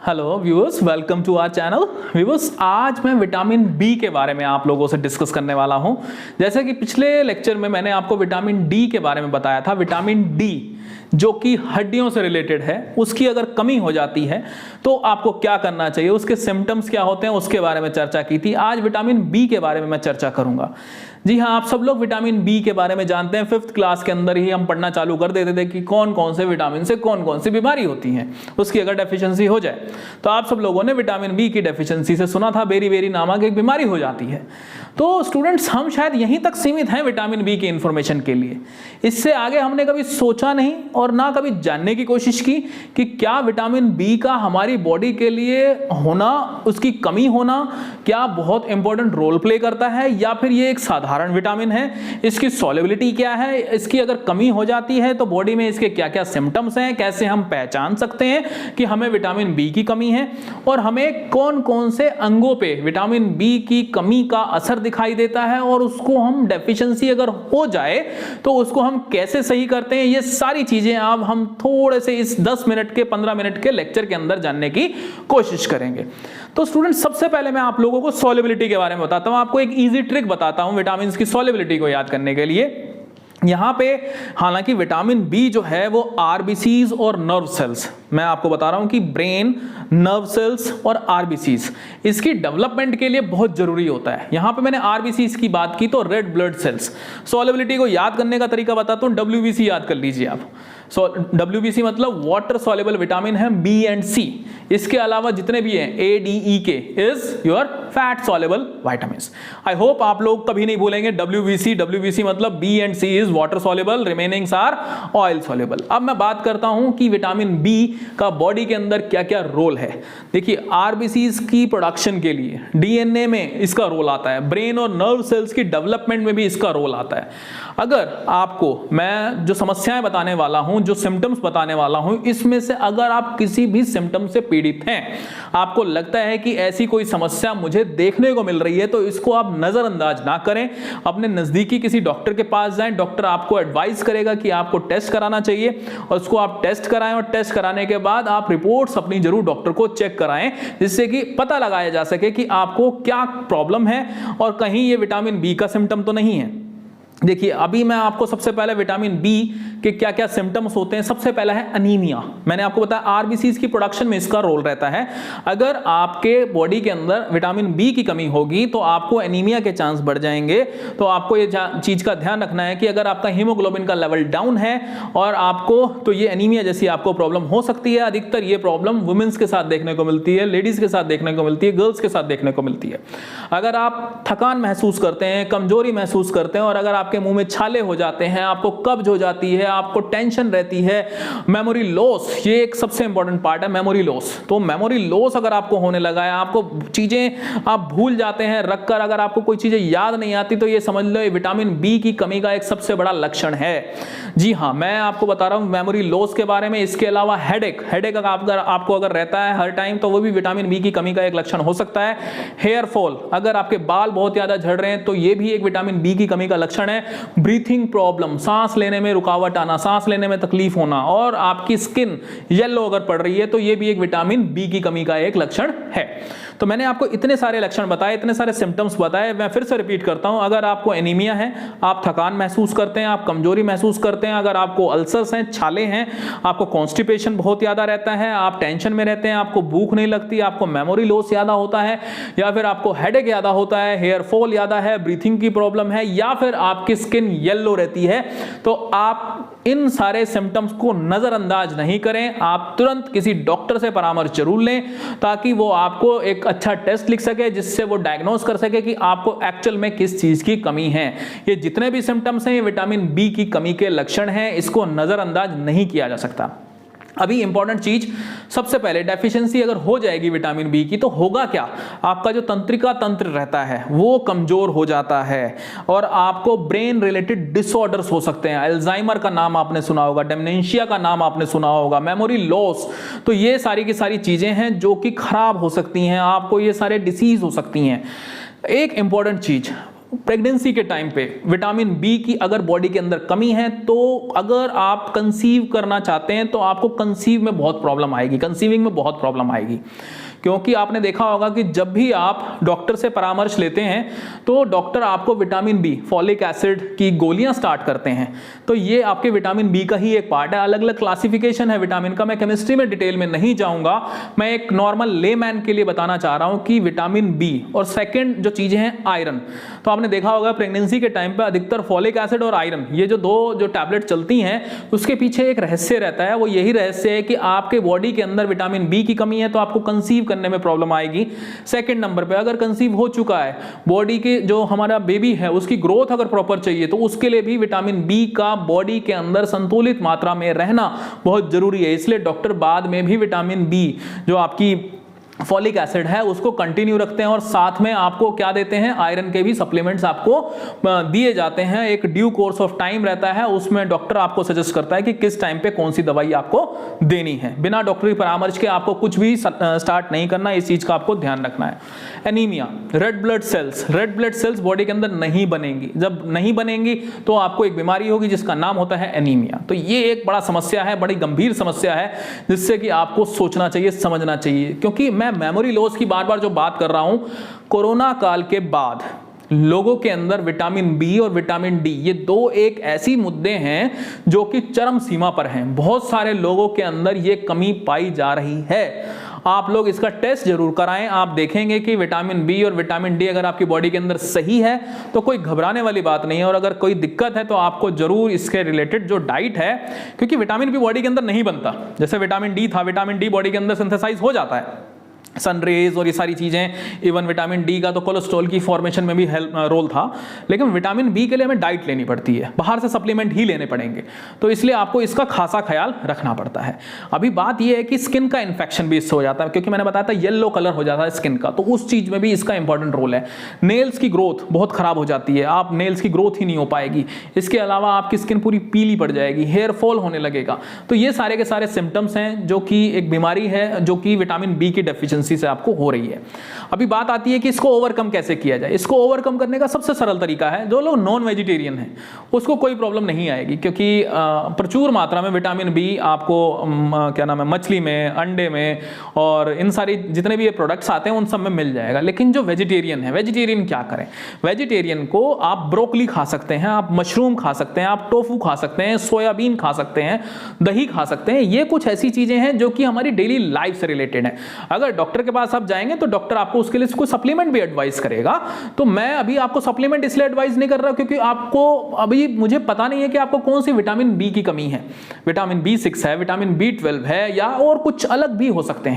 Hello viewers, welcome to our channel. Viewers, आज मैं vitamin B के बारे में आप लोगों से डिस्कस करने वाला हूं। जैसे कि पिछले लेक्चर में मैंने आपको विटामिन डी के बारे में बताया था। विटामिन डी जो कि हड्डियों से रिलेटेड है, उसकी अगर कमी हो जाती है तो आपको क्या करना चाहिए, उसके सिम्टम्स क्या होते हैं, उसके बारे में चर्चा की थी। आज विटामिन बी के बारे में मैं चर्चा करूंगा। जी हाँ, आप सब लोग विटामिन बी के बारे में जानते हैं। 5th क्लास के अंदर ही हम पढ़ना चालू कर देते थे कि कौन कौन से विटामिन से कौन कौन सी बीमारी होती है, उसकी अगर डेफिशिएंसी हो जाए तो आप सब लोगों ने विटामिन बी की डेफिशिएंसी से सुना था। बेरी नामक एक बीमारी हो जाती है। तो स्टूडेंट्स, हम शायद यहीं तक सीमित हैं विटामिन बी की इंफॉर्मेशन के लिए। इससे आगे हमने कभी सोचा नहीं और ना कभी जानने की कोशिश की कि क्या विटामिन बी का हमारी बॉडी के लिए होना, उसकी कमी होना क्या बहुत इंपॉर्टेंट रोल प्ले करता है, या फिर ये एक साधारण विटामिन है, इसकी सॉल्युबिलिटी क्या है, इसकी अगर कमी हो जाती है तो बॉडी में इसके क्या क्या सिम्टम्स हैं, कैसे हम पहचान सकते हैं कि हमें विटामिन बी की कमी है, और हमें कौन कौन से अंगों पे विटामिन बी की कमी का असर दिखाई देता है, और उसको हम डेफिशिएंसी अगर हो जाए तो उसको हम कैसे सही करते हैं। ये सारी चीजें अब हम थोड़े से इस 10 मिनट के 15 मिनट के लेक्चर के अंदर जानने की कोशिश करेंगे। तो स्टूडेंट, सबसे पहले मैं आप लोगों को सॉल्युबिलिटी के बारे में बताता हूं। आपको एक इजी ट्रिक बताता हूं विटामिन की सॉल्युबिलिटी को याद करने के लिए। यहां पे हालांकि विटामिन बी जो है वो आरबीसीज और नर्व सेल्स, मैं आपको बता रहा हूं कि ब्रेन, नर्व सेल्स और आरबीसीज, इसकी डेवलपमेंट के लिए बहुत जरूरी होता है। यहां पे मैंने आरबीसीज की बात की तो रेड ब्लड सेल्स। सॉल्युबिलिटी को याद करने का तरीका बताता हूं, डब्ल्यूबीसी याद कर लीजिए आप। डब्ल्यूबीसी मतलब वाटर सॉल्युबल विटामिन है बी एंड सी। इसके अलावा जितने भी हैं A D E K is your fat soluble vitamins. I hope आप लोग कभी नहीं भूलेंगे डब्ल्यूबीसी मतलब B and C is water soluble, remainings are oil soluble. अब मैं बात करता हूं कि विटामिन बी का बॉडी के अंदर क्या क्या रोल है। देखिए, आरबीसीज की प्रोडक्शन के लिए डीएनए में इसका रोल आता है, ब्रेन और नर्व सेल्स की डेवलपमेंट में भी इसका रोल आता है। अगर आपको मैं जो समस्याएं बताने वाला हूं, जो सिम्टम्स बताने वाला हूं, इसमें से अगर आप किसी भी सिम्टम से पीड़ित हैं, आपको लगता है कि ऐसी कोई समस्या मुझे देखने को मिल रही है, तो इसको आप नजरअंदाज ना करें। अपने नजदीकी किसी डॉक्टर के पास जाएं। डॉक्टर आपको एडवाइस करेगा कि आपको टेस्ट कराना चाहिए, और उसको आप टेस्ट कराएं, और टेस्ट कराने के बाद आप रिपोर्ट्स अपनी जरूर डॉक्टर को चेक कराएं, जिससे कि पता लगाया जा सके कि आपको क्या प्रॉब्लम है और कहीं ये विटामिन बी का सिम्टम तो नहीं है। देखिए, अभी मैं आपको सबसे पहले विटामिन बी के क्या क्या सिम्टम्स होते हैं। सबसे पहला है अनीमिया। मैंने आपको बताया आरबीसीज की प्रोडक्शन में इसका रोल रहता है। अगर आपके बॉडी के अंदर विटामिन बी की कमी होगी तो आपको एनीमिया के चांस बढ़ जाएंगे। तो आपको ये चीज का ध्यान रखना है कि अगर आपका हीमोग्लोबिन का लेवल डाउन है और आपको, तो ये एनीमिया जैसी आपको प्रॉब्लम हो सकती है। अधिकतर ये प्रॉब्लम वुमेन्स के साथ देखने को मिलती है, लेडीज के साथ देखने को मिलती है, गर्ल्स के साथ देखने को मिलती है। अगर आप थकान महसूस करते हैं, कमजोरी महसूस करते हैं, और अगर आपके मुंह में छाले हो जाते हैं, आपको कब्ज हो जाती है, आपको टेंशन रहती है, मेमोरी लॉस, ये एक सबसे इंपॉर्टेंट पार्ट है, मेमोरी लॉस। तो मेमोरी लॉस अगर आपको होने लगा है, आपको चीजें आप भूल जाते हैं रखकर, अगर आपको कोई चीजें याद नहीं आती, तो ये समझ लो ये विटामिन बी की कमी का एक सबसे बड़ा लक्षण है। जी हाँ, मैं आपको बता रहा हूं मेमोरी लॉस के बारे में। इसके अलावा हेडेक आपको अगर रहता है हर टाइम, तो वो भी विटामिन बी की कमी का एक लक्षण हो सकता है। हेयर फॉल, अगर आपके बाल बहुत ज्यादा झड़ रहे हैं तो ये भी एक विटामिन बी की कमी का लक्षण है। ब्रीथिंग प्रॉब्लम, सांस लेने में रुकावट आना, सांस लेने में तकलीफ होना, और आपकी स्किन येलो अगर पड़ रही है, तो ये भी एक विटामिन बी की कमी का एक लक्षण है। तो मैंने आपको इतने सारे लक्षण बताए, इतने सारे सिम्टम्स बताए। मैं फिर से रिपीट करता हूं, अगर आपको एनीमिया है, आप थकान महसूस करते हैं, आप कमजोरी महसूस करते हैं, अगर आपको अल्सर्स हैं, छाले हैं, आपको कॉन्स्टिपेशन बहुत ज्यादा रहता है, आप टेंशन में रहते हैं, आपको भूख नहीं लगती, आपको मेमोरी लॉस ज्यादा होता है, या फिर आपको हेडेक ज्यादा होता है, हेयर फॉल ज्यादा है, ब्रीथिंग की प्रॉब्लम है, या फिर आपकी स्किन येलो रहती है, तो आप इन सारे सिम्टम्स को नजरअंदाज नहीं करें। आप तुरंत किसी डॉक्टर से परामर्श जरूर लें, ताकि वो आपको एक अच्छा टेस्ट लिख सके, जिससे वो डायग्नोज कर सके कि आपको एक्चुअल में किस चीज की कमी है। ये जितने भी सिम्टम्स हैं, ये विटामिन बी की कमी के लक्षण हैं, इसको नजरअंदाज नहीं किया जा सकता। अभी इंपॉर्टेंट चीज, सबसे पहले डेफिशिएंसी अगर हो जाएगी विटामिन बी की, तो होगा क्या, आपका जो तंत्रिका तंत्र रहता है वो कमजोर हो जाता है, और आपको ब्रेन रिलेटेड डिसऑर्डर्स हो सकते हैं। अल्जाइमर का नाम आपने सुना होगा, डेमेंशिया का नाम आपने सुना होगा, मेमोरी लॉस। तो ये सारी की सारी चीजें हैं जो कि खराब हो सकती हैं, आपको ये सारे डिसीज हो सकती हैं। एक इंपॉर्टेंट चीज, प्रेगनेंसी के टाइम पे विटामिन बी की अगर बॉडी के अंदर कमी है तो अगर आप कंसीव करना चाहते हैं तो आपको कंसीव में बहुत प्रॉब्लम आएगी, कंसीविंग में बहुत प्रॉब्लम आएगी। क्योंकि आपने देखा होगा कि जब भी आप डॉक्टर से परामर्श लेते हैं तो डॉक्टर आपको विटामिन बी, फॉलिक एसिड की गोलियां स्टार्ट करते हैं, तो ये आपके विटामिन बी का ही एक पार्ट है। अलग अलग क्लासिफिकेशन है विटामिन का, मैं केमिस्ट्री में डिटेल में नहीं जाऊंगा, मैं एक नॉर्मल लेमैन के लिए बताना चाह रहा हूं कि विटामिन बी और सेकेंड जो चीजें हैं आयरन। तो आपने देखा होगा प्रेगनेंसी के टाइम पर अधिकतर फॉलिक एसिड और आयरन, ये जो दो जो टैबलेट चलती हैं, उसके पीछे एक रहस्य रहता है। वो यही रहस्य है कि आपके बॉडी के अंदर विटामिन बी की कमी है तो आपको कंसीव करने में प्रॉब्लम आएगी। सेकंड नंबर पे अगर कंसीव हो चुका है, बॉडी के जो हमारा बेबी है उसकी ग्रोथ अगर प्रॉपर चाहिए तो उसके लिए भी विटामिन बी का बॉडी के अंदर संतुलित मात्रा में रहना बहुत जरूरी है। इसलिए डॉक्टर बाद में भी विटामिन बी जो आपकी फॉलिक एसिड है उसको कंटिन्यू रखते हैं और साथ में आपको क्या देते हैं, आयरन के भी सप्लीमेंट्स आपको दिए जाते हैं। एक ड्यू कोर्स ऑफ टाइम रहता है, उसमें डॉक्टर आपको सजेस्ट करता है कि किस टाइम पे कौन सी दवाई आपको देनी है। बिना डॉक्टरी परामर्श के आपको कुछ भी स्टार्ट नहीं करना, इस चीज का आपको ध्यान रखना है। Anaemia, red blood cells body के अंदर नहीं बनेंगी। जब नहीं बनेंगी तो आपको एक बीमारी होगी जिसका नाम होता है एनीमिया। तो ये एक बड़ा समस्या है, बड़ी गंभीर समस्या है, जिससे कि आपको सोचना चाहिए, समझना चाहिए। क्योंकि मैं मेमोरी लॉस की बार बार जो बात कर रहा हूं, कोरोना काल के बाद लोगों के अंदर विटामिन बी और विटामिन डी, ये दो एक ऐसी मुद्दे हैं जो कि चरम सीमा पर हैं। बहुत सारे लोगों के अंदर ये कमी पाई जा रही है। आप लोग इसका टेस्ट जरूर कराएं, आप देखेंगे कि विटामिन बी और विटामिन डी अगर आपकी बॉडी के अंदर सही है तो कोई घबराने वाली बात नहीं है। और अगर कोई दिक्कत है तो आपको जरूर इसके रिलेटेड जो डाइट है, क्योंकि विटामिन बी बॉडी के अंदर नहीं बनता, जैसे विटामिन डी था, विटामिन डी बॉडी के अंदर सिंथेसाइज हो जाता है, सनरेज और ये सारी चीज़ें। इवन विटामिन डी का तो कोलेस्ट्रॉल की फॉर्मेशन में भी रोल था, लेकिन विटामिन बी के लिए हमें डाइट लेनी पड़ती है, बाहर से सप्लीमेंट ही लेने पड़ेंगे। तो इसलिए आपको इसका खासा ख्याल रखना पड़ता है। अभी बात यह है कि स्किन का इन्फेक्शन भी इससे हो जाता है, क्योंकि मैंने बताया था येलो कलर हो जाता है स्किन का, तो उस चीज़ में भी इसका इंपॉर्टेंट रोल है। नेल्स की ग्रोथ बहुत खराब हो जाती है, आप नेल्स की ग्रोथ ही नहीं हो पाएगी। इसके अलावा आपकी स्किन पूरी पीली पड़ जाएगी, हेयर फॉल होने लगेगा। तो ये सारे के सारे सिम्टम्स हैं जो कि एक बीमारी है जो कि विटामिन बी की डेफिशिएंसी से आपको हो रही है। अभी बात आती है कि इसको ओवरकम कैसे किया जाए। इसको ओवरकम करने का सबसे सरल तरीका है, जो लोग नॉन वेजिटेरियन हैं उसको कोई प्रॉब्लम नहीं आएगी, क्योंकि प्रचुर मात्रा में विटामिन बी आपको क्या नाम है, मछली में, अंडे में और इन सारी जितने भी ये प्रोडक्ट्स आते हैं उन सब में मिल जाएगा। लेकिन जो वेजिटेरियन है, वेजिटेरियन क्या करें, वेजिटेरियन को आप ब्रोकली खा सकते हैं, आप मशरूम खा सकते हैं, आप टोफू खा सकते हैं, सोयाबीन खा सकते हैं, दही खा सकते हैं। ये कुछ ऐसी चीजें हैं जो कि हमारी डेली लाइफ से रिलेटेड है। अगर डॉक्टर के पास आप जाएंगे तो डॉक्टर आपको उसके लिए कोई सप्लीमेंट भी एडवाइस करेगा। तो मैं अभी आपको सप्लीमेंट इसलिए एडवाइस नहीं कर रहा क्योंकि आपको अभी मुझे पता नहीं है कि आपको कौन सी विटामिन बी की कमी है। विटामिन B6 है, विटामिन B12 है, या और कुछ अलग भी हो सकते हैं।